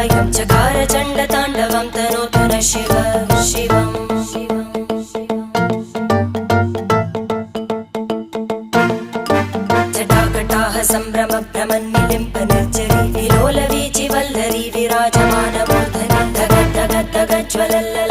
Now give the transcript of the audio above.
कायं चकार चण्डताण्डवं तनोतु न शिव शिवम् जटाकटाह सम्भ्रम भ्रमन्निलिम्प निर्जरी विलोलवीचि वल्लरी विराजमानमूर्धनि धग धग धग ज्वलल्ल